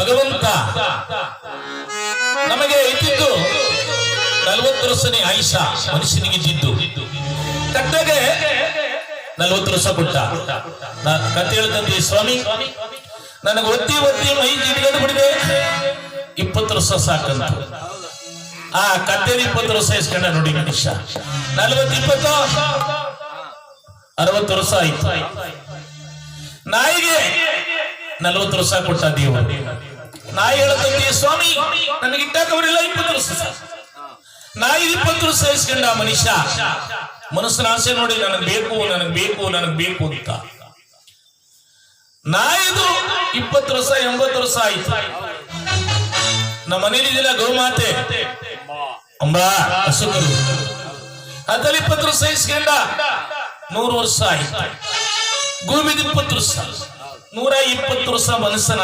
ಭಗವಂತ ನಮಗೆ ಇದ್ದಿದ್ದು 40 ವರ್ಷನೇ ಆಯುಷ ಮನುಷ್ಯನಿಗೆ ಇದ್ದಿದ್ದು. ಕಟ್ಟಗೆ 40 ವರ್ಷ ಕೊಟ್ಟ. ಕತೆ ಹೇಳ್ತಂತೆ, ಸ್ವಾಮಿ ನನಗೆ ಒತ್ತಿ ಮೈ ಜಿಡಿಗದು ಬಿಡಿದೆ, 20 ವರ್ಷ ಸಾಕಂತ. ಆ ಕತ್ತೆ 20 ವರ್ಷ ಇಸ್ಕೊಂಡ ನೋಡಿ ಮನುಷ್ಯ. 40 20 60 ವರ್ಷ ಆಯ್ತು. ನಾಯಿಗೆ 40 ವರ್ಷ ಕೊಟ್ಟ ದೇವರು. ನಾಯಿ ಹೇಳತಂತೆ, ಸ್ವಾಮಿ ನನಗೆ ಇಟ್ಟಾಕವರಿಲ್ಲ 20 ವರ್ಷ. ನಾಯಿ 20 ವರ್ಷ ಇಸ್ಕೊಂಡ ಮನುಷ್ಯ. ಮನಸ್ಸಿನ ಆಸೆ ನೋಡಿ, ನನಗೆ ಬೇಕು ನನಗೆ ಬೇಕು ನನಗೆ ಬೇಕು ಅಂತ. ನಾಯಿದು 20 ವರ್ಷ 80 ವರ್ಷ ಆಯ್ತು. ನಮ್ಮ ಮನೇಲಿದೆಯಲ್ಲ ಗೋಮಾತೆ ಅಂಬಾ ಹಸುಕರು, ಅದ್ರಲ್ಲಿ 20 ವರ್ಷ ಇಸ್ಕೊಂಡ 100 ವರ್ಷ ಆಯ್ತು. ಗೋವಿದ 20 ವರ್ಷ 120 ವರ್ಷ ಮನಸ್ಸನ